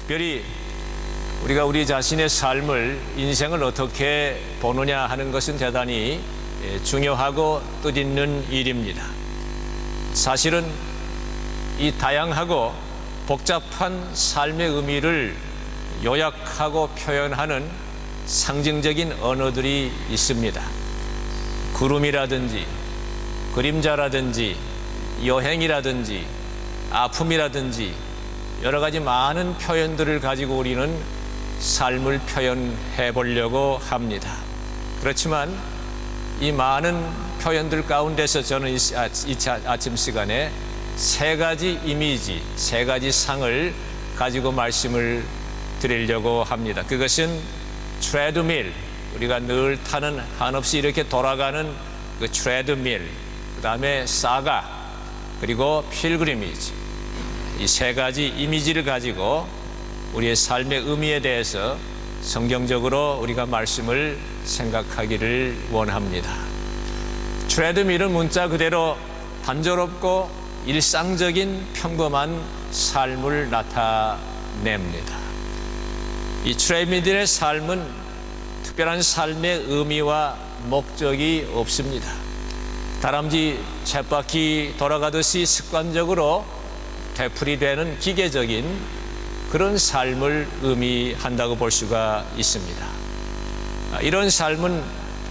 특별히 우리가 우리 자신의 삶을, 인생을 어떻게 보느냐 하는 것은 대단히 중요하고 뜻있는 일입니다. 사실은 이 다양하고 복잡한 삶의 의미를 요약하고 표현하는 상징적인 언어들이 있습니다. 구름이라든지 그림자라든지 여행이라든지 아픔이라든지 여러 가지 많은 표현들을 가지고 우리는 삶을 표현해 보려고 합니다. 그렇지만 이 많은 표현들 가운데서 저는 이 아침 시간에 세 가지 이미지, 세 가지 상을 가지고 말씀을 드리려고 합니다. 그것은 트레드밀, 우리가 늘 타는 한없이 이렇게 돌아가는 그 트레드밀, 그 다음에 사가, 그리고 필그리미지, 이 세 가지 이미지를 가지고 우리의 삶의 의미에 대해서 성경적으로 우리가 말씀을 생각하기를 원합니다. 트레드밀은 문자 그대로 단조롭고 일상적인 평범한 삶을 나타냅니다. 이 트레드밀의 삶은 특별한 삶의 의미와 목적이 없습니다. 다람쥐 쳇바퀴 돌아가듯이 습관적으로 되풀이되는 기계적인 그런 삶을 의미한다고 볼 수가 있습니다. 이런 삶은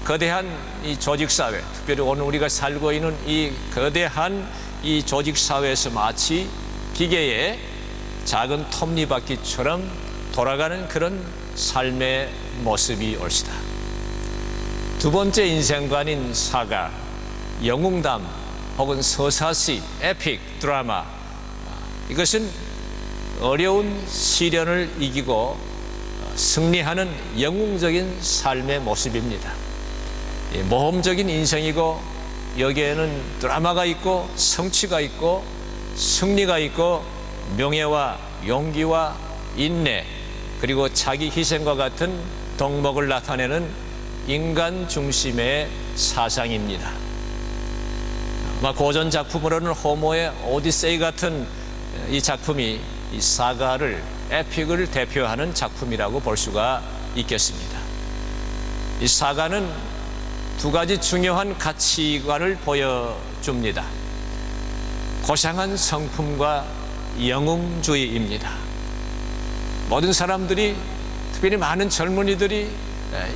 거대한 이 조직사회, 특별히 오늘 우리가 살고 있는 이 거대한 이 조직사회에서 마치 기계의 작은 톱니바퀴처럼 돌아가는 그런 삶의 모습이 옳시다. 두 번째 인생관인 사가, 영웅담 혹은 서사시, 에픽 드라마, 이것은 어려운 시련을 이기고 승리하는 영웅적인 삶의 모습입니다. 모험적인 인생이고 여기에는 드라마가 있고 성취가 있고 승리가 있고 명예와 용기와 인내, 그리고 자기 희생과 같은 덕목을 나타내는 인간 중심의 사상입니다. 고전 작품으로는 호모의 오디세이 같은 이 작품이 이 사가를, 에픽을 대표하는 작품이라고 볼 수가 있겠습니다. 이 사가는 두 가지 중요한 가치관을 보여줍니다. 고상한 성품과 영웅주의입니다. 모든 사람들이, 특별히 많은 젊은이들이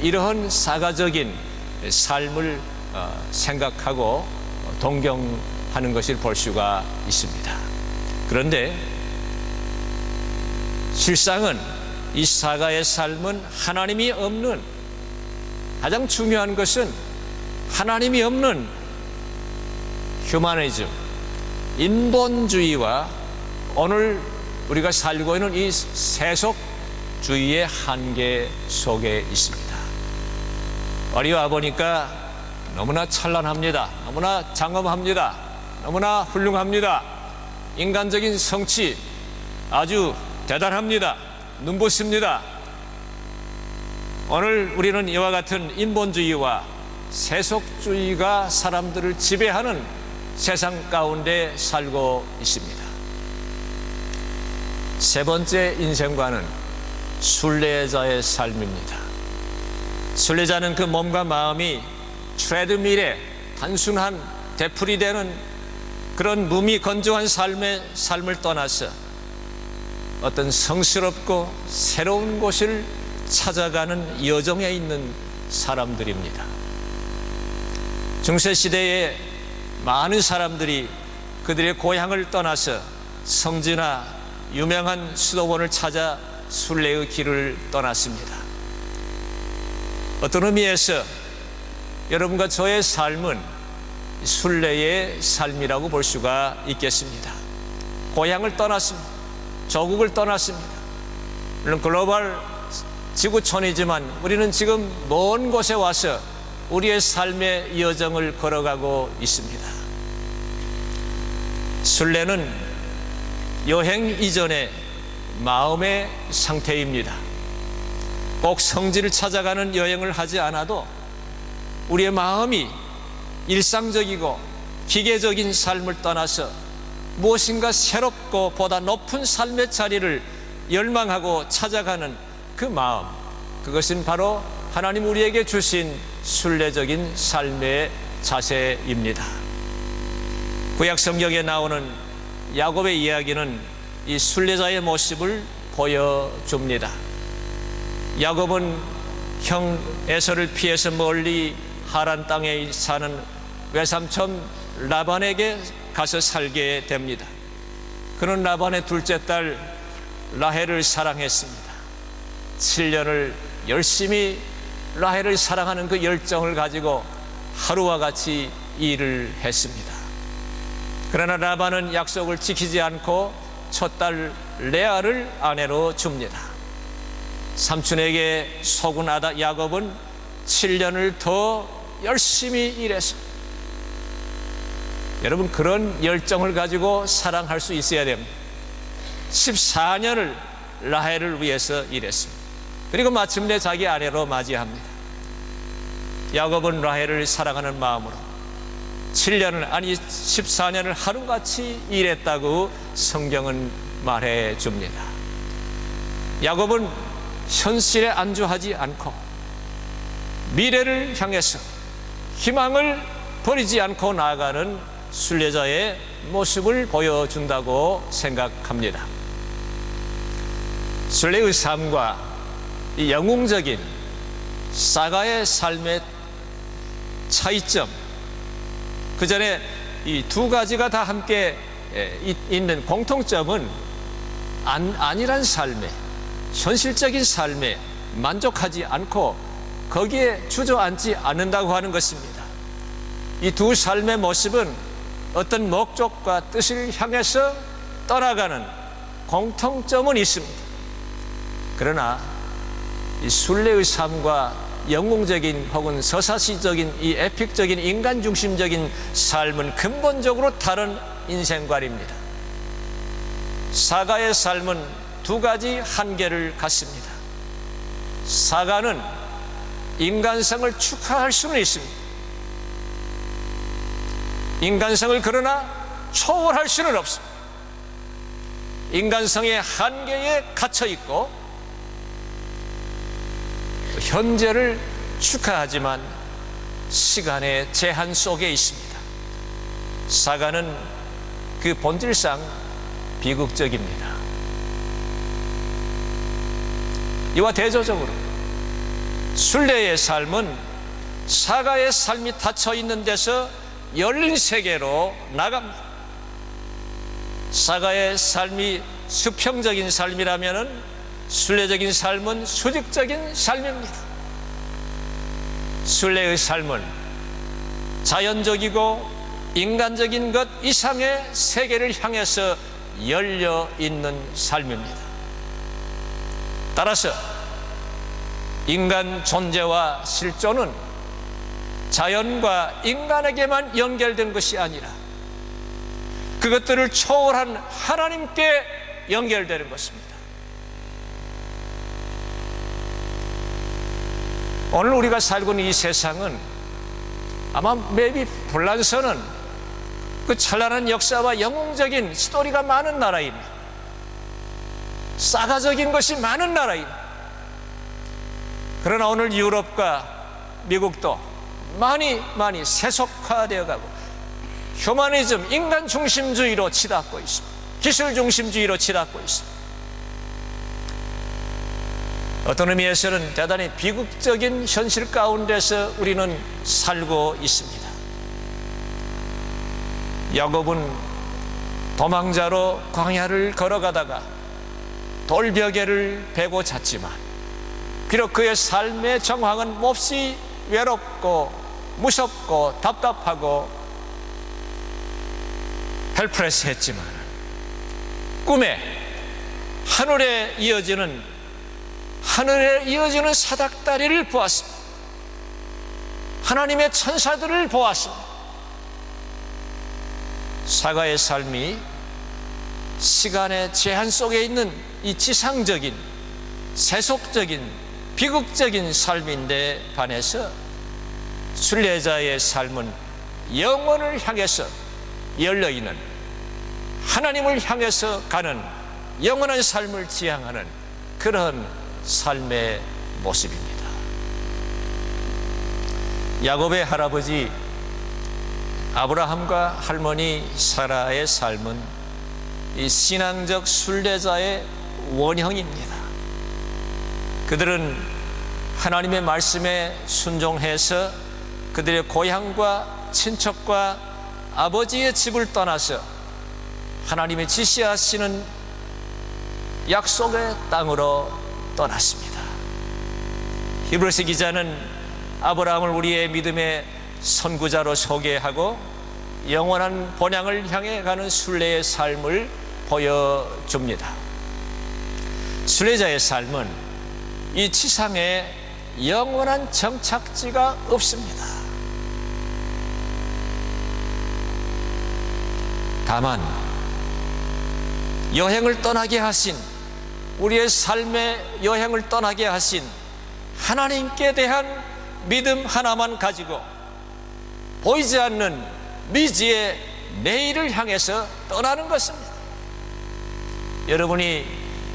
이러한 사가적인 삶을 생각하고 동경하는 것을 볼 수가 있습니다. 그런데 실상은 이 사가의 삶은 하나님이 없는, 가장 중요한 것은 하나님이 없는 휴머니즘, 인본주의와 오늘 우리가 살고 있는 이 세속주의의 한계 속에 있습니다. 어리와 보니까 너무나 찬란합니다. 너무나 장엄합니다. 너무나 훌륭합니다. 인간적인 성취 아주 대단합니다. 눈부십니다. 오늘 우리는 이와 같은 인본주의와 세속주의가 사람들을 지배하는 세상 가운데 살고 있습니다. 세 번째 인생관은 순례자의 삶입니다. 순례자는 그 몸과 마음이 트레드밀에 단순한 되풀이되는 그런 무미 건조한 삶을 떠나서 어떤 성스럽고 새로운 곳을 찾아가는 여정에 있는 사람들입니다. 중세시대에 많은 사람들이 그들의 고향을 떠나서 성지나 유명한 수도원을 찾아 순례의 길을 떠났습니다. 어떤 의미에서 여러분과 저의 삶은 순례의 삶이라고 볼 수가 있겠습니다. 고향을 떠났습니다. 조국을 떠났습니다. 물론 글로벌 지구촌이지만 우리는 지금 먼 곳에 와서 우리의 삶의 여정을 걸어가고 있습니다. 순례는 여행 이전의 마음의 상태입니다. 꼭 성지를 찾아가는 여행을 하지 않아도 우리의 마음이 일상적이고 기계적인 삶을 떠나서 무엇인가 새롭고 보다 높은 삶의 자리를 열망하고 찾아가는 그 마음, 그것은 바로 하나님 우리에게 주신 순례적인 삶의 자세입니다. 구약 성경에 나오는 야곱의 이야기는 이 순례자의 모습을 보여줍니다. 야곱은 형 에서를 피해서 멀리 하란 땅에 사는 외삼촌 라반에게 가서 살게 됩니다. 그는 라반의 둘째 딸 라헬을 사랑했습니다. 7년을 열심히 라헬을 사랑하는 그 열정을 가지고 하루와 같이 일을 했습니다. 그러나 라반은 약속을 지키지 않고 첫 딸 레아를 아내로 줍니다. 삼촌에게 속은 야곱은 7년을 더 열심히 일해서, 여러분, 그런 열정을 가지고 사랑할 수 있어야 됩니다. 14년을 라헬을 위해서 일했습니다. 그리고 마침내 자기 아내로 맞이합니다. 야곱은 라헬을 사랑하는 마음으로 7년을, 아니 14년을 하루같이 일했다고 성경은 말해 줍니다. 야곱은 현실에 안주하지 않고 미래를 향해서 희망을 버리지 않고 나아가는 순례자의 모습을 보여준다고 생각합니다. 순례의 삶과 이 영웅적인 사가의 삶의 차이점, 그 전에 이 두 가지가 다 함께 있는 공통점은 안일한 삶에, 현실적인 삶에 만족하지 않고 거기에 주저앉지 않는다고 하는 것입니다. 이 두 삶의 모습은 어떤 목적과 뜻을 향해서 떠나가는 공통점은 있습니다. 그러나 이 순례의 삶과 영웅적인 혹은 서사시적인 이 에픽적인 인간 중심적인 삶은 근본적으로 다른 인생관입니다. 사가의 삶은 두 가지 한계를 갖습니다. 사가는 인간성을 축하할 수는 있습니다. 인간성을 그러나 초월할 수는 없습니다. 인간성의 한계에 갇혀 있고 현재를 축하하지만 시간의 제한 속에 있습니다. 사가는 그 본질상 비극적입니다. 이와 대조적으로 순례의 삶은 사가의 삶이 닫혀 있는 데서 열린 세계로 나갑니다. 사가의 삶이 수평적인 삶이라면 순례적인 삶은 수직적인 삶입니다. 순례의 삶은 자연적이고 인간적인 것 이상의 세계를 향해서 열려 있는 삶입니다. 따라서 인간 존재와 실존은 자연과 인간에게만 연결된 것이 아니라 그것들을 초월한 하나님께 연결되는 것입니다. 오늘 우리가 살고 있는 이 세상은 아마 맵이 불란서는 그 찬란한 역사와 영웅적인 스토리가 많은 나라입니다. 사가적인 것이 많은 나라입니다. 그러나 오늘 유럽과 미국도 많이 세속화되어 가고 휴머니즘, 인간 중심주의로 치닫고 있습니다. 기술 중심주의로 치닫고 있습니다. 어떤 의미에서는 대단히 비극적인 현실 가운데서 우리는 살고 있습니다. 야곱은 도망자로 광야를 걸어가다가 돌벽에를 베고 잤지만 비록 그의 삶의 정황은 몹시 외롭고 무섭고 답답하고 헬플레스했지만 꿈에 하늘에 이어지는 사닥다리를 보았습니다. 하나님의 천사들을 보았습니다. 사가의 삶이 시간의 제한 속에 있는 이 지상적인 세속적인 비극적인 삶인데 반해서 순례자의 삶은 영원을 향해서 열려있는 하나님을 향해서 가는 영원한 삶을 지향하는 그런 삶의 모습입니다. 야곱의 할아버지 아브라함과 할머니 사라의 삶은 이 신앙적 순례자의 원형입니다. 그들은 하나님의 말씀에 순종해서 그들의 고향과 친척과 아버지의 집을 떠나서 하나님의 지시하시는 약속의 땅으로 떠났습니다. 히브리서 기자는 아브라함을 우리의 믿음의 선구자로 소개하고 영원한 본향을 향해 가는 순례의 삶을 보여줍니다. 순례자의 삶은 이 지상에 영원한 정착지가 없습니다. 다만 여행을 떠나게 하신, 우리의 삶의 여행을 떠나게 하신 하나님께 대한 믿음 하나만 가지고 보이지 않는 미지의 내일을 향해서 떠나는 것입니다. 여러분이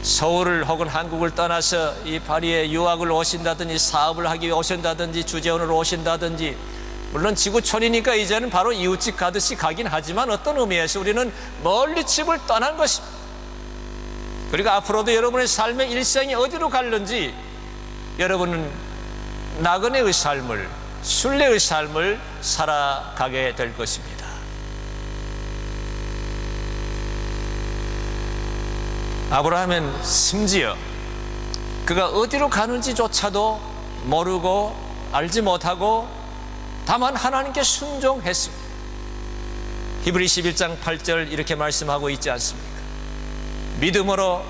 서울을 혹은 한국을 떠나서 이 파리에 유학을 오신다든지 사업을 하기 위해 오신다든지 주재원으로 오신다든지, 물론 지구촌이니까 이제는 바로 이웃집 가듯이 가긴 하지만 어떤 의미에서 우리는 멀리 집을 떠난 것입니다. 그리고 앞으로도 여러분의 삶의 일생이 어디로 갈는지 여러분은 나그네의 삶을, 순례의 삶을 살아가게 될 것입니다. 아브라함은 심지어 그가 어디로 가는지조차도 모르고 알지 못하고 다만 하나님께 순종했습니다. 히브리 11장 8절 이렇게 말씀하고 있지 않습니까? 믿음으로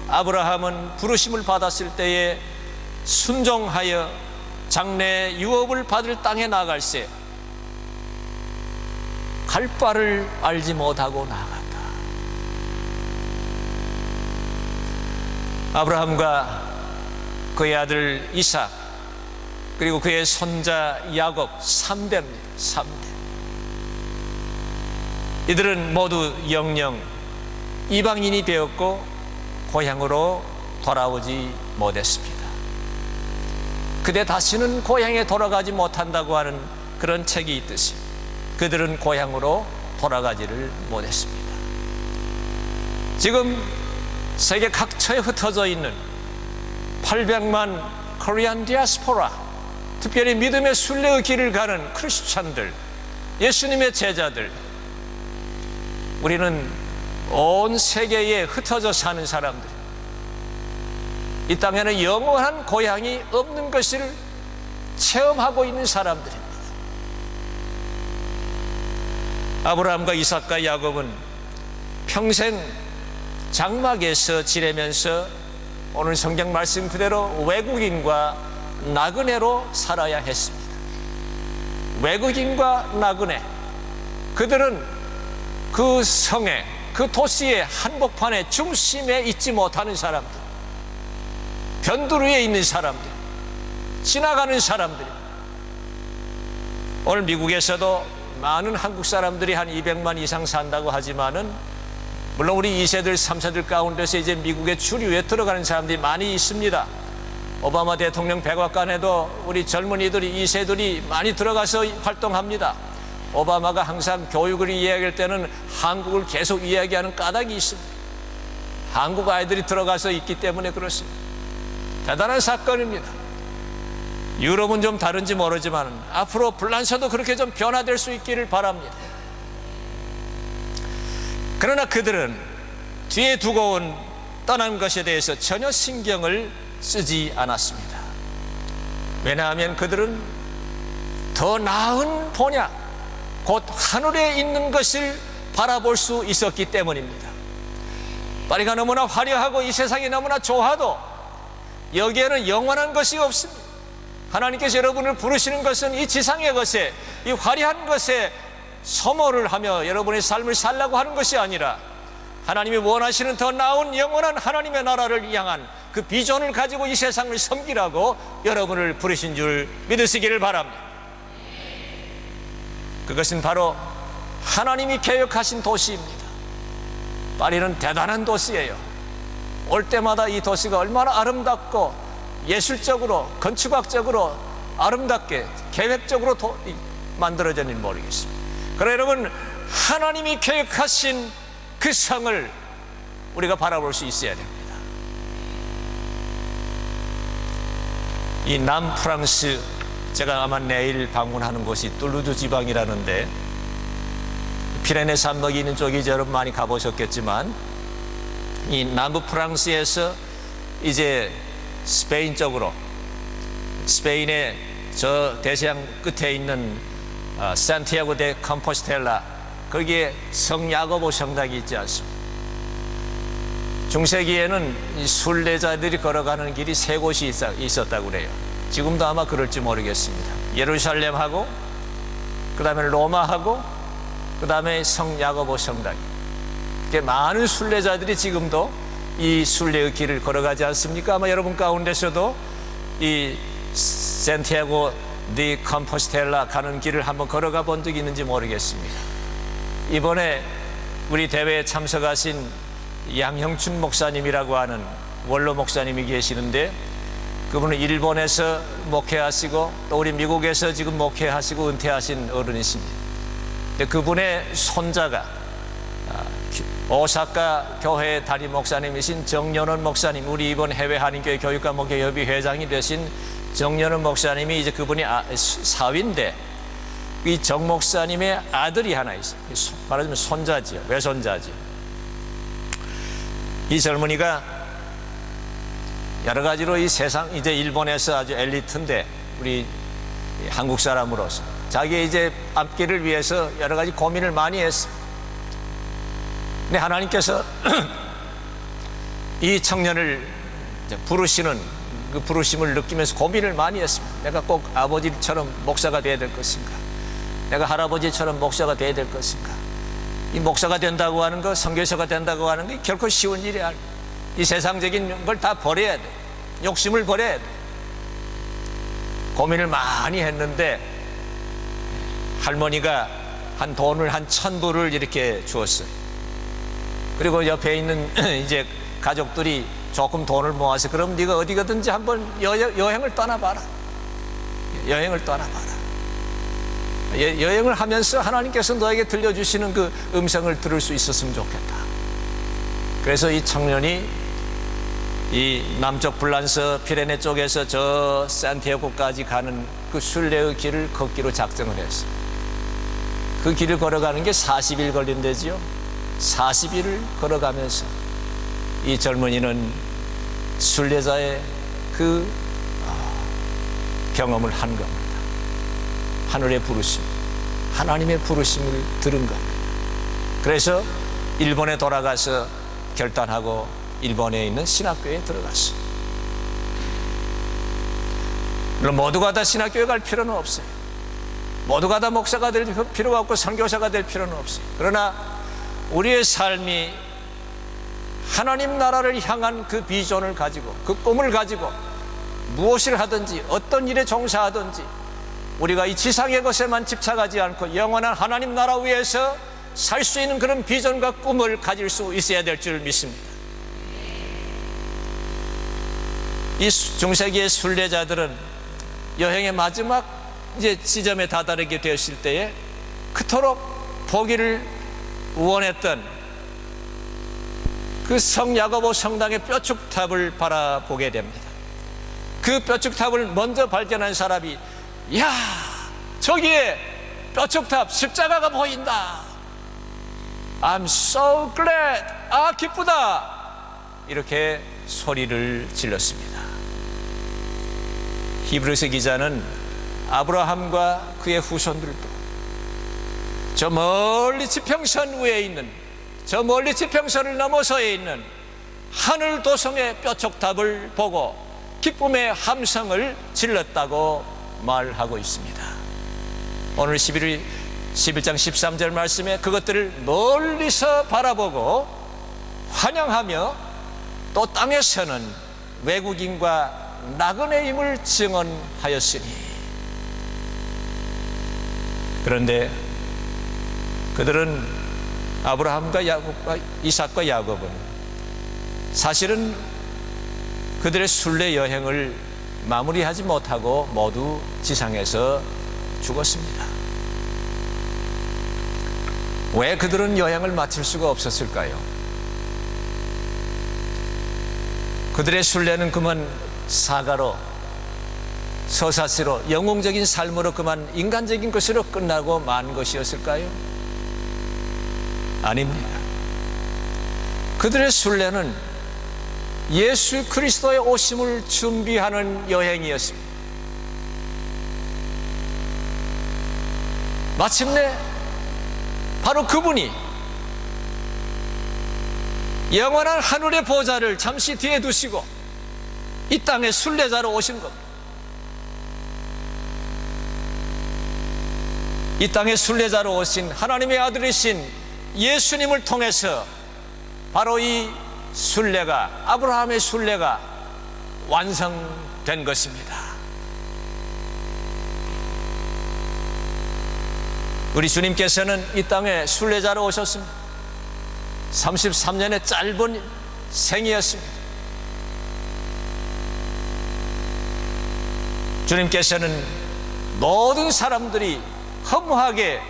아브라함은 부르심을 받았을 때에 순종하여 장래 유업을 받을 땅에 나갈새 갈 바를 알지 못하고 나아갔다. 아브라함과 그의 아들 이삭 그리고 그의 손자 야곱 3대입니다. 3대. 이들은 모두 영영 이방인이 되었고 고향으로 돌아오지 못했습니다. 그대 다시는 고향에 돌아가지 못한다고 하는 그런 책이 있듯이 그들은 고향으로 돌아가지를 못했습니다. 지금 세계 각처에 흩어져 있는 800만 코리안 디아스포라, 특별히 믿음의 순례의 길을 가는 크리스찬들, 예수님의 제자들, 우리는 온 세계에 흩어져 사는 사람들, 이 땅에는 영원한 고향이 없는 것을 체험하고 있는 사람들입니다. 아브라함과 이삭과 야곱은 평생 장막에서 지내면서 오늘 성경 말씀 그대로 외국인과 나그네로 살아야 했습니다. 외국인과 나그네, 그들은 그 성에, 그 도시의 한복판의 중심에 있지 못하는 사람들, 변두리에 있는 사람들, 지나가는 사람들. 오늘 미국에서도 많은 한국 사람들이 한 200만 이상 산다고 하지만은 물론 우리 2세들, 3세들 가운데서 이제 미국의 주류에 들어가는 사람들이 많이 있습니다. 오바마 대통령 백악관에도 우리 젊은이들이, 2세들이 많이 들어가서 활동합니다. 오바마가 항상 교육을 이야기할 때는 한국을 계속 이야기하는 까닭이 있습니다. 한국 아이들이 들어가서 있기 때문에 그렇습니다. 대단한 사건입니다. 유럽은 좀 다른지 모르지만 앞으로 불란서도 그렇게 좀 변화될 수 있기를 바랍니다. 그러나 그들은 뒤에 두고 온 떠난 것에 대해서 전혀 신경을 쓰지 않았습니다. 왜냐하면 그들은 더 나은 본향, 곧 하늘에 있는 것을 바라볼 수 있었기 때문입니다. 파리가 너무나 화려하고 이 세상이 너무나 좋아도 여기에는 영원한 것이 없습니다. 하나님께서 여러분을 부르시는 것은 이 지상의 것에, 이 화려한 것에 소모를 하며 여러분의 삶을 살라고 하는 것이 아니라 하나님이 원하시는 더 나은 영원한 하나님의 나라를 향한 그 비전을 가지고 이 세상을 섬기라고 여러분을 부르신 줄 믿으시기를 바랍니다. 그것은 바로 하나님이 계획하신 도시입니다. 파리는 대단한 도시예요. 올 때마다 이 도시가 얼마나 아름답고 예술적으로 건축학적으로 아름답게 계획적으로 만들어졌는지 모르겠습니다. 그러나 여러분, 하나님이 계획하신 그 성을 우리가 바라볼 수 있어야 됩니다. 이 남프랑스, 제가 아마 내일 방문하는 곳이 툴루즈 지방이라는데, 피레네 산맥이 있는 쪽이 여러분 많이 가보셨겠지만, 이 남부 프랑스에서 이제 스페인 쪽으로, 스페인의 저 대서양 끝에 있는 산티아고 데 컴포스텔라, 거기에 성 야고보 성당이 있지 않습니까? 중세기에는 이 순례자들이 걸어가는 길이 세 곳이 있었다고 그래요. 지금도 아마 그럴지 모르겠습니다. 예루살렘하고, 그 다음에 로마하고, 그 다음에 성 야고보 성당이. 많은 순례자들이 지금도 이 순례의 길을 걸어가지 않습니까? 아마 여러분 가운데서도 이 산티아고 디 컴포스텔라 가는 길을 한번 걸어가 본 적이 있는지 모르겠습니다. 이번에 우리 대회에 참석하신 양형춘 목사님이라고 하는 원로 목사님이 계시는데, 그분은 일본에서 목회하시고 또 우리 미국에서 지금 목회하시고 은퇴하신 어른이십니다. 근데 그분의 손자가 오사카 교회 담임 목사님이신 정연원 목사님, 우리 이번 해외 한인교회 교육과 목회협의 회장이 되신 정연원 목사님이 이제 그분이 사위인데, 이 정 목사님의 아들이 하나 있어요. 말하자면 손자지요, 외손자지요. 이 젊은이가 여러 가지로 이 세상, 이제 일본에서 아주 엘리트인데, 우리 한국 사람으로서 자기의 이제 앞길을 위해서 여러 가지 고민을 많이 했습니다. 근데 하나님께서 이 청년을 부르시는 그 부르심을 느끼면서 고민을 많이 했습니다. 내가 꼭 아버지처럼 목사가 돼야 될 것인가? 내가 할아버지처럼 목사가 돼야 될 것인가? 이 목사가 된다고 하는 거, 선교사가 된다고 하는 게 결코 쉬운 일이 아니에요. 이 세상적인 걸 다 버려야 돼. 욕심을 버려야 돼. 고민을 많이 했는데 할머니가 돈을 한 1,000불을 이렇게 주었어요. 그리고 옆에 있는 이제 가족들이 조금 돈을 모아서, 그럼 네가 어디 가든지 한번 여행을 떠나봐라. 여행을 떠나봐라. 여행을 하면서 하나님께서 너에게 들려주시는 그 음성을 들을 수 있었으면 좋겠다. 그래서 이 청년이 이 남쪽 불란서 피레네 쪽에서 저 산티아고까지 가는 그 순례의 길을 걷기로 작정을 했어요. 그 길을 걸어가는 게 40일 걸린대지요. 40일을 걸어가면서 이 젊은이는 순례자의 그 경험을 한 겁니다. 하늘의 부르심, 하나님의 부르심을 들은 겁니다. 그래서 일본에 돌아가서 결단하고 일본에 있는 신학교에 들어갔어요. 물론 모두가 다 신학교에 갈 필요는 없어요. 모두가 다 목사가 될 필요가 없고 선교사가 될 필요는 없어요. 그러나 우리의 삶이 하나님 나라를 향한 그 비전을 가지고, 그 꿈을 가지고 무엇을 하든지 어떤 일에 종사하든지 우리가 이 지상의 것에만 집착하지 않고 영원한 하나님 나라 위에서 살 수 있는 그런 비전과 꿈을 가질 수 있어야 될 줄 믿습니다. 이 중세기의 순례자들은 여행의 마지막 이제 지점에 다다르게 되었을 때에 그토록 보기를 원했던 그 성 야고보 성당의 뼈축탑을 바라보게 됩니다. 그 뼈축탑을 먼저 발견한 사람이, 야, 저기에 뼈축탑 십자가가 보인다. I'm so glad. 아, 기쁘다. 이렇게 소리를 질렀습니다. 히브리서 기자는 아브라함과 그의 후손들도 저 멀리 지평선 위에 있는, 저 멀리 지평선을 넘어서에 있는 하늘 도성의 뼈축탑을 보고 기쁨의 함성을 질렀다고 말하고 있습니다. 오늘 11장 13절 말씀에 그것들을 멀리서 바라보고 환영하며 또 땅에서는 외국인과 나그네임을 증언하였으니. 그런데 그들은, 아브라함과 야곱과 이삭과 야곱은 사실은 그들의 순례 여행을 마무리하지 못하고 모두 지상에서 죽었습니다. 왜 그들은 여행을 마칠 수가 없었을까요? 그들의 순례는 그만 사가로, 서사시로, 영웅적인 삶으로 그만 인간적인 것으로 끝나고 만 것이었을까요? 아닙니다. 그들의 순례는 예수 그리스도의 오심을 준비하는 여행이었습니다. 마침내 바로 그분이 영원한 하늘의 보좌를 잠시 뒤에 두시고 이 땅에 순례자로 오신 겁니다. 이 땅에 순례자로 오신 하나님의 아들이신 예수님을 통해서 바로 이 순례가, 아브라함의 순례가 완성된 것입니다. 우리 주님께서는 이 땅에 순례자로 오셨습니다. 33년의 짧은 생이었습니다. 주님께서는 모든 사람들이 허무하게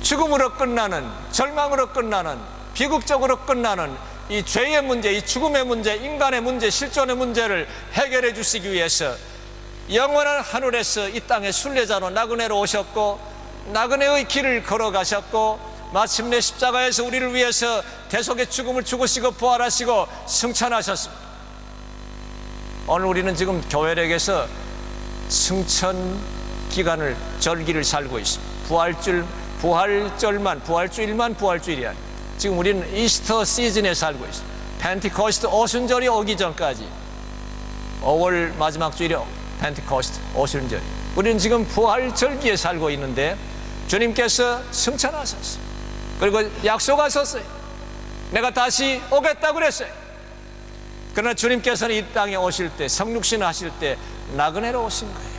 죽음으로 끝나는, 절망으로 끝나는, 비극적으로 끝나는 이 죄의 문제, 이 죽음의 문제, 인간의 문제, 실존의 문제를 해결해 주시기 위해서 영원한 하늘에서 이 땅에 순례자로 나그네로 오셨고, 나그네의 길을 걸어가셨고, 마침내 십자가에서 우리를 위해서 대속의 죽음을 죽으시고 부활하시고 승천하셨습니다. 오늘 우리는 지금 교회력에서 승천 기간을, 절기를 살고 있습니다. 부활주일만 부활주일이 아니에요. 지금 우리는 이스터 시즌에 살고 있습니다. 펜티코스트 오순절이 오기 전까지, 5월 마지막 주일이 펜티코스트 오순절, 우리는 지금 부활절기에 살고 있는데 주님께서 승천하셨어요. 그리고 약속하셨어요. 내가 다시 오겠다고 그랬어요. 그러나 주님께서는 이 땅에 오실 때, 성육신 하실 때 나그네로 오신 거예요.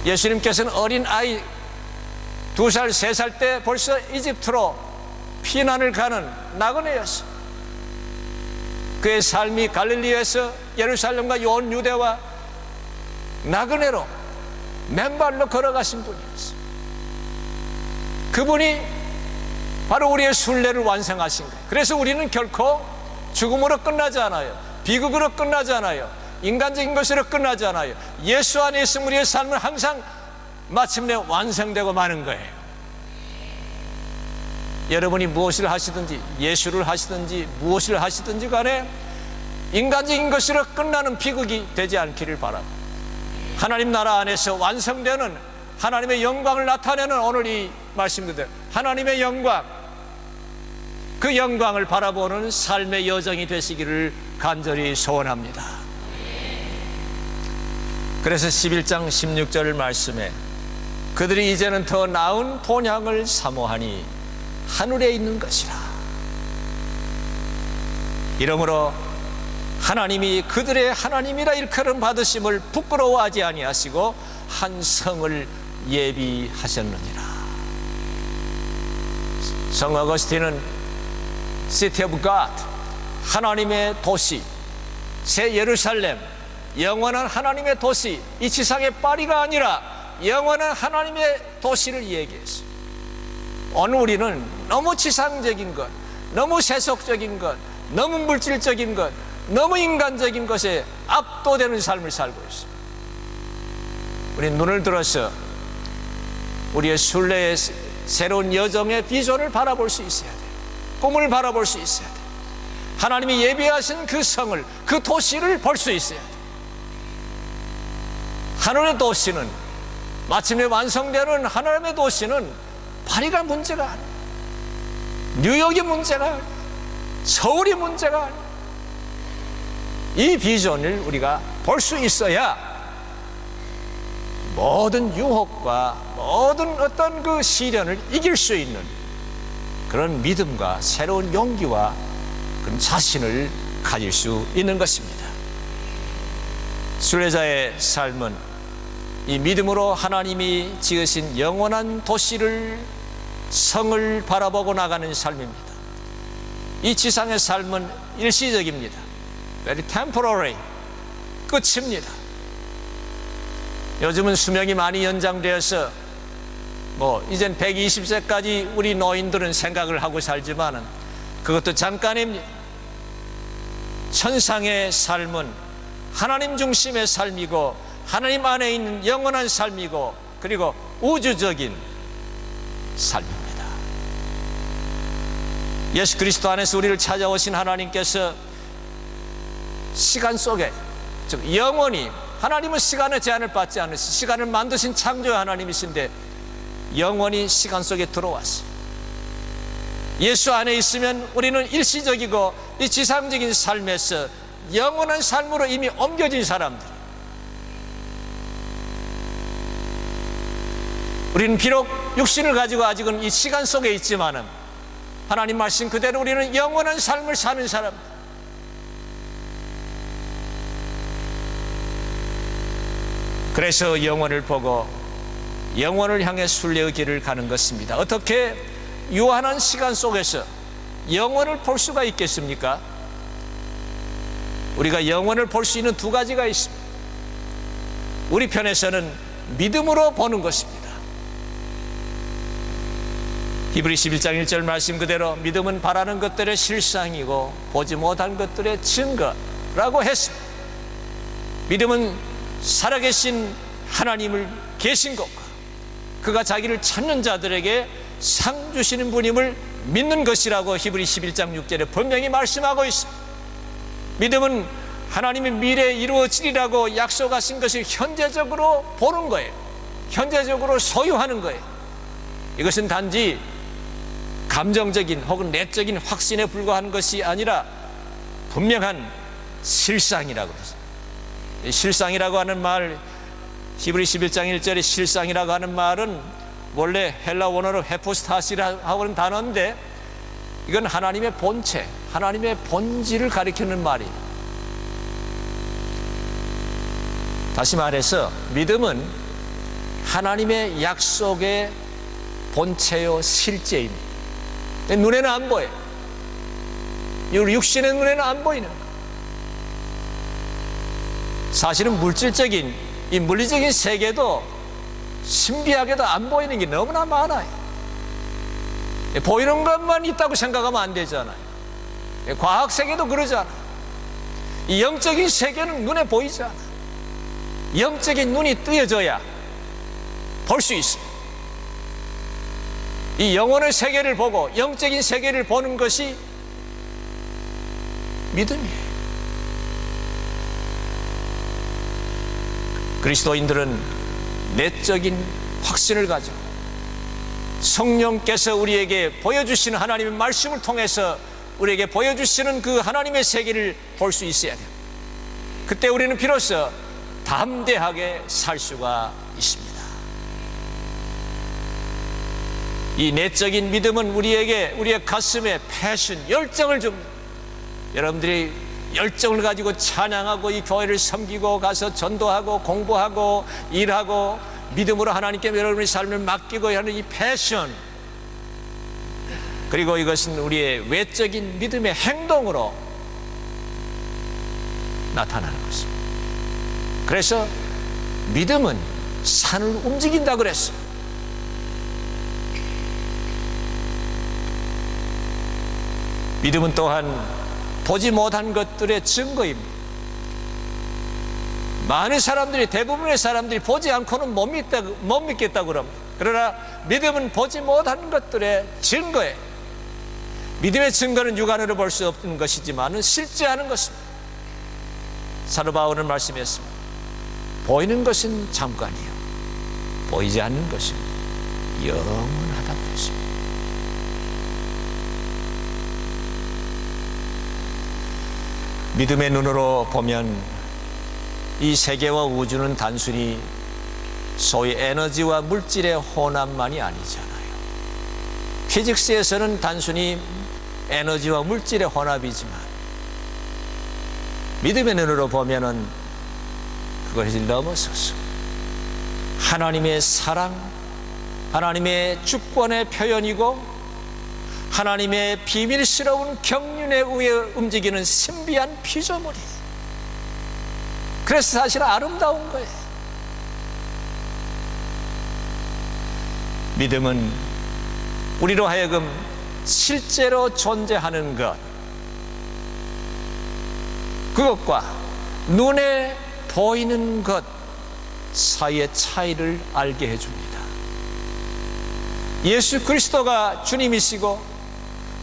예수님께서는 어린 아이 2살, 3살 때 벌써 이집트로 피난을 가는 나그네였어요. 그의 삶이 갈릴리에서 예루살렘과 온 유대와 나그네로 맨발로 걸어가신 분이었어요. 그분이 바로 우리의 순례를 완성하신 거예요. 그래서 우리는 결코 죽음으로 끝나지 않아요. 비극으로 끝나지 않아요. 인간적인 것으로 끝나지 않아요. 예수 안에 있으면 우리의 삶은 항상 마침내 완성되고 마는 거예요. 여러분이 무엇을 하시든지, 예수를 하시든지 무엇을 하시든지 간에 인간적인 것으로 끝나는 비극이 되지 않기를 바랍니다. 하나님 나라 안에서 완성되는 하나님의 영광을 나타내는 오늘 이 말씀들, 하나님의 영광, 그 영광을 바라보는 삶의 여정이 되시기를 간절히 소원합니다. 그래서 11장 16절 말씀에 그들이 이제는 더 나은 본향을 사모하니 하늘에 있는 것이라. 이러므로 하나님이 그들의 하나님이라 일컬음 받으심을 부끄러워하지 아니하시고 한 성을 예비하셨느니라. 성 어거스틴은 City of God, 하나님의 도시, 새 예루살렘, 영원한 하나님의 도시, 이 지상의 파리가 아니라 영원한 하나님의 도시를 얘기했어요. 오늘 우리는 너무 지상적인 것, 너무 세속적인 것, 너무 물질적인 것, 너무 인간적인 것에 압도되는 삶을 살고 있습니다. 우리 눈을 들어서 우리의 순례의 새로운 여정의 비전을 바라볼 수 있어야 돼요. 꿈을 바라볼 수 있어야 돼요. 하나님이 예비하신 그 성을, 그 도시를 볼 수 있어야 돼요. 하늘의 도시는, 마침내 완성되는 하나님의 도시는 파리가 문제가 아니에요. 뉴욕이 문제가 아니에요. 서울이 문제가 아니에요. 이 비전을 우리가 볼 수 있어야 모든 유혹과 모든 어떤 그 시련을 이길 수 있는 그런 믿음과 새로운 용기와 그런 자신을 가질 수 있는 것입니다. 순례자의 삶은 이 믿음으로 하나님이 지으신 영원한 도시를, 성을 바라보고 나가는 삶입니다. 이 지상의 삶은 일시적입니다. Very temporary. 끝입니다. 요즘은 수명이 많이 연장되어서 이젠 120세까지 우리 노인들은 생각을 하고 살지만은 그것도 잠깐입니다. 천상의 삶은 하나님 중심의 삶이고 하나님 안에 있는 영원한 삶이고 그리고 우주적인 삶입니다. 예수 그리스도 안에서 우리를 찾아오신 하나님께서 시간 속에, 즉 영원히, 하나님은 시간의 제한을 받지 않으시, 시간을 만드신 창조의 하나님이신데 영원히 시간 속에 들어왔어요. 예수 안에 있으면 우리는 일시적이고 이 지상적인 삶에서 영원한 삶으로 이미 옮겨진 사람들. 우리는 비록 육신을 가지고 아직은 이 시간 속에 있지만은 하나님 말씀 그대로 우리는 영원한 삶을 사는 사람들. 그래서 영원을 보고 영원을 향해 순례의 길을 가는 것입니다. 어떻게 유한한 시간 속에서 영원을 볼 수가 있겠습니까? 우리가 영원을 볼 수 있는 두 가지가 있습니다. 우리 편에서는 믿음으로 보는 것입니다. 히브리서 11장 1절 말씀 그대로 믿음은 바라는 것들의 실상이고 보지 못한 것들의 증거라고 했습니다. 믿음은 살아계신 하나님을 계신 것과 그가 자기를 찾는 자들에게 상 주시는 분임을 믿는 것이라고 히브리서 11장 6절에 분명히 말씀하고 있습니다. 믿음은 하나님의 미래에 이루어지리라고 약속하신 것을 현재적으로 보는 거예요. 현재적으로 소유하는 거예요. 이것은 단지 감정적인 혹은 내적인 확신에 불과한 것이 아니라 분명한 실상이라고 그랬어요. 실상이라고 하는 말, 히브리서 11장 1절의 실상이라고 하는 말은 원래 헬라 원어로 헤포스타시라고 하는 단어인데 이건 하나님의 본체, 하나님의 본질을 가리키는 말이에요. 다시 말해서 믿음은 하나님의 약속의 본체요 실제입니다. 눈에는 안 보여요. 우리 육신의 눈에는 안 보이는 거예요. 사실은 물질적인 이 물리적인 세계도 신비하게도 안 보이는 게 너무나 많아요. 보이는 것만 있다고 생각하면 안 되잖아요. 과학 세계도 그러잖아요. 이 영적인 세계는 눈에 보이지 않아요. 영적인 눈이 뜨여져야 볼 수 있어요. 이 영혼의 세계를 보고 영적인 세계를 보는 것이 믿음이에요. 그리스도인들은 내적인 확신을 가지고 성령께서 우리에게 보여주시는 하나님의 말씀을 통해서 우리에게 보여주시는 그 하나님의 세계를 볼 수 있어야 돼요. 그때 우리는 비로소 담대하게 살 수가 있습니다. 이 내적인 믿음은 우리에게 우리의 가슴에 패션, 열정을 줍니다. 여러분들이 열정을 가지고 찬양하고 이 교회를 섬기고 가서 전도하고 공부하고 일하고 믿음으로 하나님께 여러분의 삶을 맡기고 하는 이 패션, 그리고 이것은 우리의 외적인 믿음의 행동으로 나타나는 것입니다. 그래서 믿음은 산을 움직인다 그랬어요. 믿음은 또한 보지 못한 것들의 증거입니다. 많은 사람들이, 대부분의 사람들이 보지 않고는 못 믿겠다고 그럽니다. 그러나 믿음은 보지 못한 것들의 증거예요. 믿음의 증거는 육안으로 볼 수 없는 것이지만 실제하는 것입니다. 사도 바울은 말씀했습니다. 보이는 것은 잠깐이요, 보이지 않는 것은 영원하다고 했습니다. 믿음의 눈으로 보면 이 세계와 우주는 단순히 소위 에너지와 물질의 혼합만이 아니잖아요. 피직스에서는 단순히 에너지와 물질의 혼합이지만 믿음의 눈으로 보면은 그것을 넘어서서 하나님의 사랑, 하나님의 주권의 표현이고 하나님의 비밀스러운 경륜에 의해 움직이는 신비한 피조물이에요. 그래서 사실 아름다운 거예요. 믿음은 우리로 하여금 실제로 존재하는 것, 그것과 눈에 보이는 것 사이의 차이를 알게 해줍니다. 예수 그리스도가 주님이시고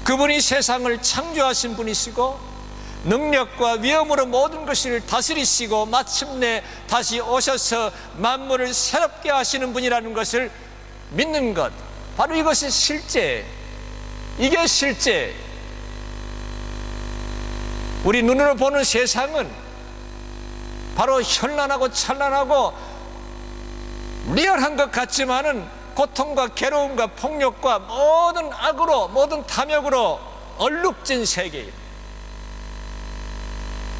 그분이 세상을 창조하신 분이시고 능력과 위엄으로 모든 것을 다스리시고 마침내 다시 오셔서 만물을 새롭게 하시는 분이라는 것을 믿는 것, 바로 이것이 실제, 이게 실제. 우리 눈으로 보는 세상은 바로 현란하고 찬란하고 리얼한 것 같지만은 고통과 괴로움과 폭력과 모든 악으로, 모든 탐욕으로 얼룩진 세계입니다.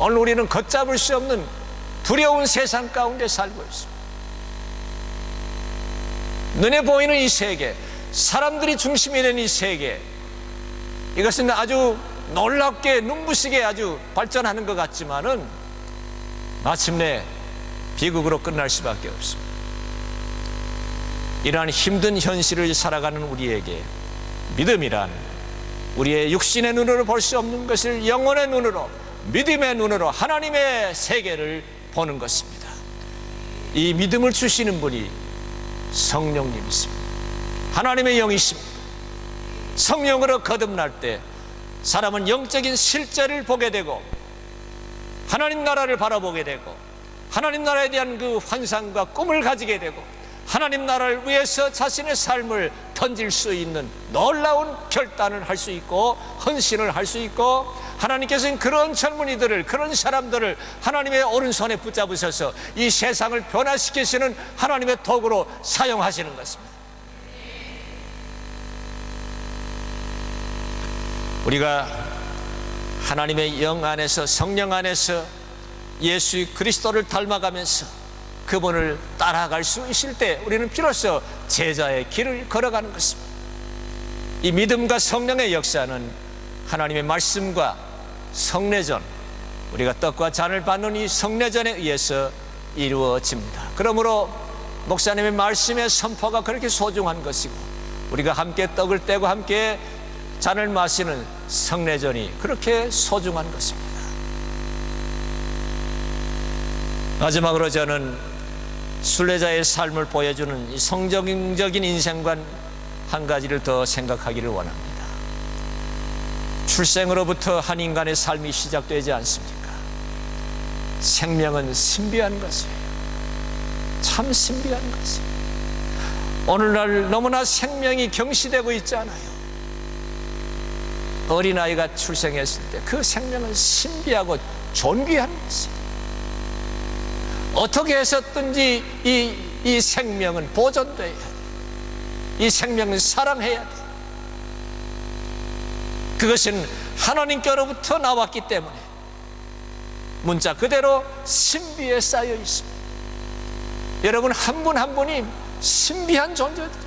오늘 우리는 걷잡을 수 없는 두려운 세상 가운데 살고 있습니다. 눈에 보이는 이 세계, 사람들이 중심이 된 이 세계, 이것은 아주 놀랍게 눈부시게 아주 발전하는 것 같지만은 마침내 비극으로 끝날 수밖에 없습니다. 이러한 힘든 현실을 살아가는 우리에게 믿음이란 우리의 육신의 눈으로 볼 수 없는 것을 영혼의 눈으로, 믿음의 눈으로 하나님의 세계를 보는 것입니다. 이 믿음을 주시는 분이 성령님이십니다. 하나님의 영이십니다. 성령으로 거듭날 때 사람은 영적인 실제를 보게 되고 하나님 나라를 바라보게 되고 하나님 나라에 대한 그 환상과 꿈을 가지게 되고 하나님 나라를 위해서 자신의 삶을 던질 수 있는 놀라운 결단을 할 수 있고 헌신을 할 수 있고, 하나님께서는 그런 젊은이들을, 그런 사람들을 하나님의 오른손에 붙잡으셔서 이 세상을 변화시키시는 하나님의 도구로 사용하시는 것입니다. 우리가 하나님의 영 안에서, 성령 안에서 예수 그리스도를 닮아가면서 그분을 따라갈 수 있을 때 우리는 비로소 제자의 길을 걸어가는 것입니다. 이 믿음과 성령의 역사는 하나님의 말씀과 성례전, 우리가 떡과 잔을 받는 이 성례전에 의해서 이루어집니다. 그러므로 목사님의 말씀의 선포가 그렇게 소중한 것이고 우리가 함께 떡을 떼고 함께 잔을 마시는 성례전이 그렇게 소중한 것입니다. 마지막으로 저는 순례자의 삶을 보여주는 이 성경적인 인생관 한 가지를 더 생각하기를 원합니다. 출생으로부터 한 인간의 삶이 시작되지 않습니까? 생명은 신비한 것이에요. 참 신비한 것이에요. 오늘날 너무나 생명이 경시되고 있잖아요. 어린아이가 출생했을 때 그 생명은 신비하고 존귀한 것이에요. 어떻게 해서든지 이 생명은 보존돼야 돼. 이 생명은 사랑해야 돼. 그것은 하나님께로부터 나왔기 때문에 문자 그대로 신비에 쌓여 있습니다. 여러분 한 분 한 분이 신비한 존재들이에요.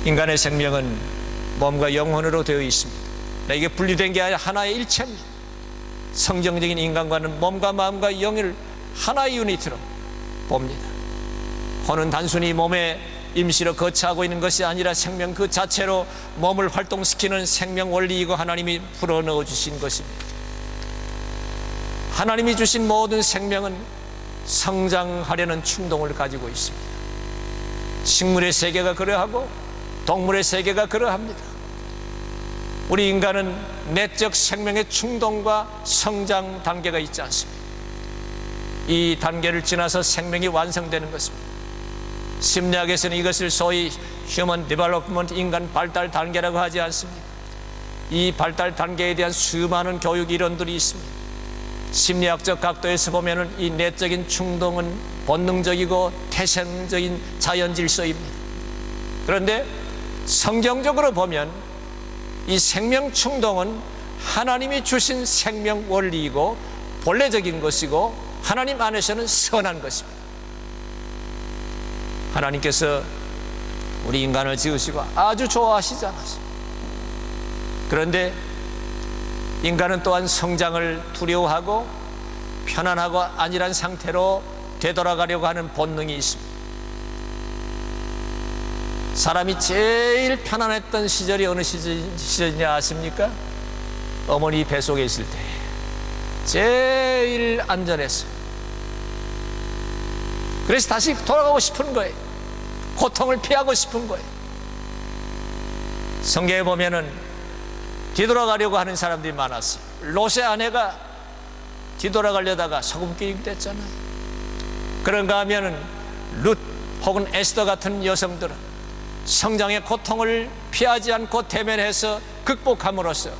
인간의 생명은 몸과 영혼으로 되어 있습니다. 이게 분리된 게 아니라 하나의 일체입니다. 성경적인 인간과는 몸과 마음과 영을 하나의 유니트로 봅니다. 혼은 단순히 몸에 임시로 거처하고 있는 것이 아니라 생명 그 자체로 몸을 활동시키는 생명 원리이고 하나님이 불어넣어 주신 것입니다. 하나님이 주신 모든 생명은 성장하려는 충동을 가지고 있습니다. 식물의 세계가 그러하고 동물의 세계가 그러합니다. 우리 인간은 내적 생명의 충동과 성장 단계가 있지 않습니다. 이 단계를 지나서 생명이 완성되는 것입니다. 심리학에서는 이것을 소위 Human Development, 인간 발달 단계라고 하지 않습니까? 이 발달 단계에 대한 수많은 교육 이론들이 있습니다. 심리학적 각도에서 보면 이 내적인 충동은 본능적이고 태생적인 자연 질서입니다. 그런데 성경적으로 보면 이 생명 충동은 하나님이 주신 생명 원리이고 본래적인 것이고 하나님 안에서는 선한 것입니다. 하나님께서 우리 인간을 지으시고 아주 좋아하시지 않았어요. 그런데 인간은 또한 성장을 두려워하고 편안하고 안일한 상태로 되돌아가려고 하는 본능이 있습니다. 사람이 제일 편안했던 시절이 어느 시절이냐 아십니까? 어머니 뱃속에 있을 때 제일 안전했어요. 그래서 다시 돌아가고 싶은 거예요. 고통을 피하고 싶은 거예요. 성경에 보면은 뒤돌아가려고 하는 사람들이 많았어요. 롯의 아내가 뒤돌아가려다가 소금기름 됐잖아요. 그런가 하면은 룻 혹은 에스더 같은 여성들은 성장의 고통을 피하지 않고 대면해서 극복함으로써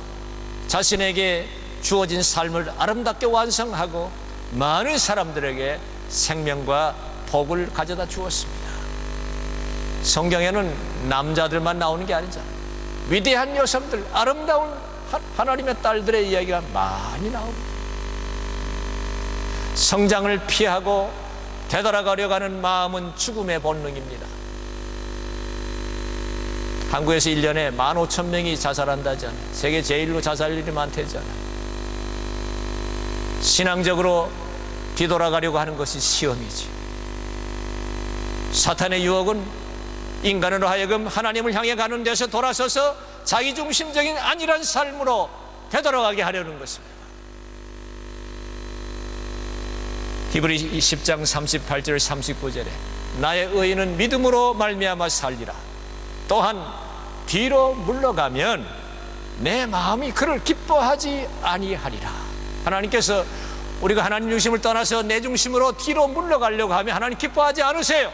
자신에게 주어진 삶을 아름답게 완성하고 많은 사람들에게 생명과 복을 가져다 주었습니다. 성경에는 남자들만 나오는 게 아니잖아요. 위대한 여성들, 아름다운 하나님의 딸들의 이야기가 많이 나옵니다. 성장을 피하고 되돌아가려고 하는 마음은 죽음의 본능입니다. 한국에서 1년에 15,000명이 자살한다잖아요. 세계 제일로 자살률이 많다잖아요. 신앙적으로 뒤돌아가려고 하는 것이 시험이지. 사탄의 유혹은 인간으로 하여금 하나님을 향해 가는 데서 돌아서서 자기중심적인 안일한 삶으로 되돌아가게 하려는 것입니다. 히브리 10장 38절 39절에 나의 의인은 믿음으로 말미암아 살리라. 또한 뒤로 물러가면 내 마음이 그를 기뻐하지 아니하리라. 하나님께서 우리가 하나님 중심을 떠나서 내 중심으로 뒤로 물러가려고 하면 하나님 기뻐하지 않으세요.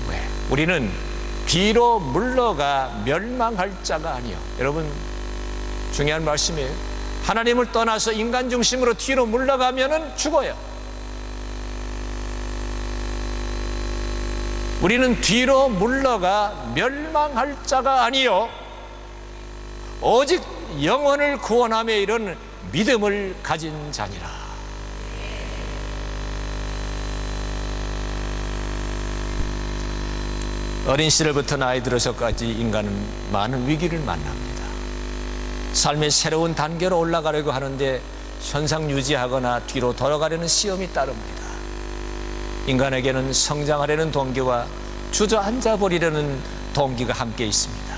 왜? 우리는 뒤로 물러가 멸망할 자가 아니요. 여러분 중요한 말씀이에요. 하나님을 떠나서 인간 중심으로 뒤로 물러가면 죽어요. 우리는 뒤로 물러가 멸망할 자가 아니요 오직 영혼을 구원하며 이런 믿음을 가진 자니라. 어린 시절부터 나이 들어서까지 인간은 많은 위기를 만납니다. 삶의 새로운 단계로 올라가려고 하는데 현상 유지하거나 뒤로 돌아가려는 시험이 따릅니다. 인간에게는 성장하려는 동기와 주저앉아 버리려는 동기가 함께 있습니다.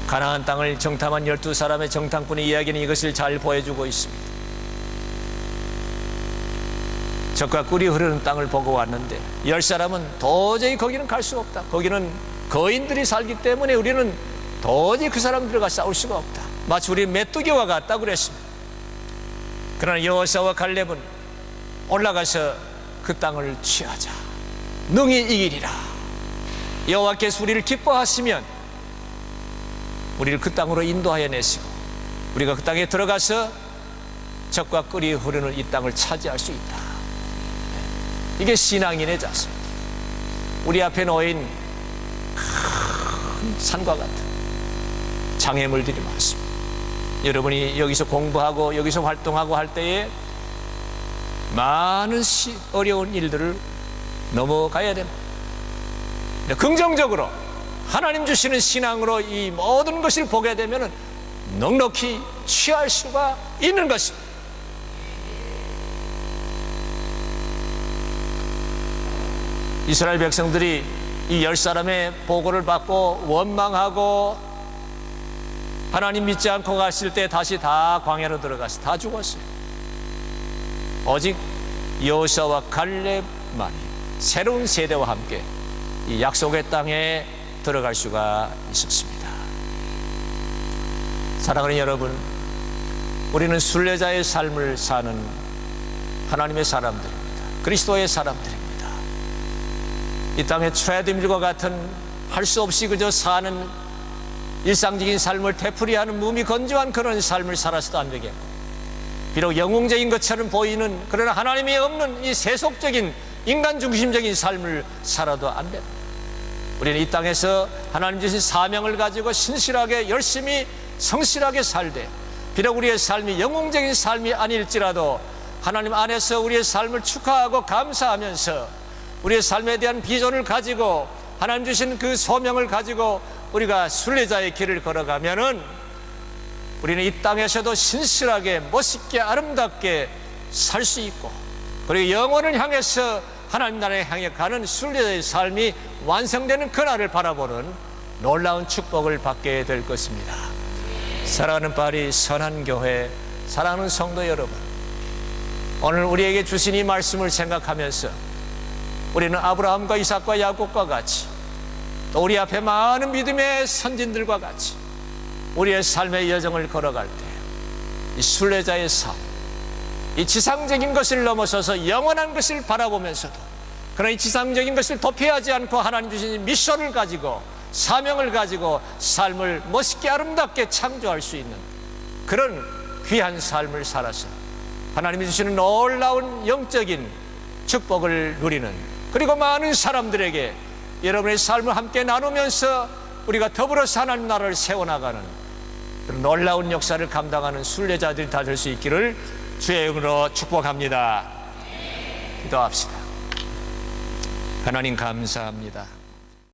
가나안 땅을 정탐한 12사람의 정탐꾼의 이야기는 이것을 잘 보여주고 있습니다. 젖과 꿀이 흐르는 땅을 보고 왔는데 10사람은 도저히 거기는 갈 수 없다. 거기는 거인들이 살기 때문에 우리는 도저히 그 사람들과 싸울 수가 없다. 마치 우리 메뚜기와 같다고 그랬습니다. 그러나 여호수아와 갈렙은 올라가서 그 땅을 취하자. 능히 이기리라. 여호와께서 우리를 기뻐하시면 우리를 그 땅으로 인도하여 내시고 우리가 그 땅에 들어가서 젖과 꿀이 흐르는 이 땅을 차지할 수 있다. 이게 신앙인의 자세. 우리 앞에 놓인 큰 산과 같은 장애물들이 많습니다. 여러분이 여기서 공부하고 여기서 활동하고 할 때에 많은 어려운 일들을 넘어가야 됩니다. 긍정적으로 하나님 주시는 신앙으로 이 모든 것을 보게 되면 넉넉히 취할 수가 있는 것입니다. 이스라엘 백성들이 이 10사람의 보고를 받고 원망하고 하나님 믿지 않고 갔을 때 다시 다 광야로 들어가서 다 죽었어요. 오직 여호수아와 갈렙만이 새로운 세대와 함께 이 약속의 땅에 들어갈 수가 있었습니다. 사랑하는 여러분, 우리는 순례자의 삶을 사는 하나님의 사람들입니다. 그리스도의 사람들입니다. 이 땅의 최대밀과 같은 할 수 없이 그저 사는 일상적인 삶을 되풀이하는 몸이 건조한 그런 삶을 살아서도 안 되겠고, 비록 영웅적인 것처럼 보이는 그러나 하나님이 없는 이 세속적인 인간 중심적인 삶을 살아도 안 됩니다. 우리는 이 땅에서 하나님 주신 사명을 가지고 신실하게 열심히 성실하게 살되 비록 우리의 삶이 영웅적인 삶이 아닐지라도 하나님 안에서 우리의 삶을 축하하고 감사하면서 우리의 삶에 대한 비전을 가지고 하나님 주신 그 소명을 가지고 우리가 순례자의 길을 걸어가면은 우리는 이 땅에서도 신실하게 멋있게 아름답게 살 수 있고, 그리고 영혼을 향해서 하나님 나라에 향해 가는 순례자의 삶이 완성되는 그날을 바라보는 놀라운 축복을 받게 될 것입니다. 사랑하는 파리 선한 교회, 사랑하는 성도 여러분, 오늘 우리에게 주신 이 말씀을 생각하면서 우리는 아브라함과 이삭과 야곱과 같이, 또 우리 앞에 많은 믿음의 선진들과 같이 우리의 삶의 여정을 걸어갈 때 이 순례자의 삶, 이 지상적인 것을 넘어서서 영원한 것을 바라보면서도, 그러나 이 지상적인 것을 도피하지 않고 하나님 주신 이 미션을 가지고, 사명을 가지고 삶을 멋있게 아름답게 창조할 수 있는 그런 귀한 삶을 살아서 하나님이 주시는 놀라운 영적인 축복을 누리는, 그리고 많은 사람들에게 여러분의 삶을 함께 나누면서 우리가 더불어서 하나님 나라를 세워나가는 그런 놀라운 역사를 감당하는 순례자들이 다 될 수 있기를 주의 이름으로 축복합니다. 기도합시다. 하나님 감사합니다.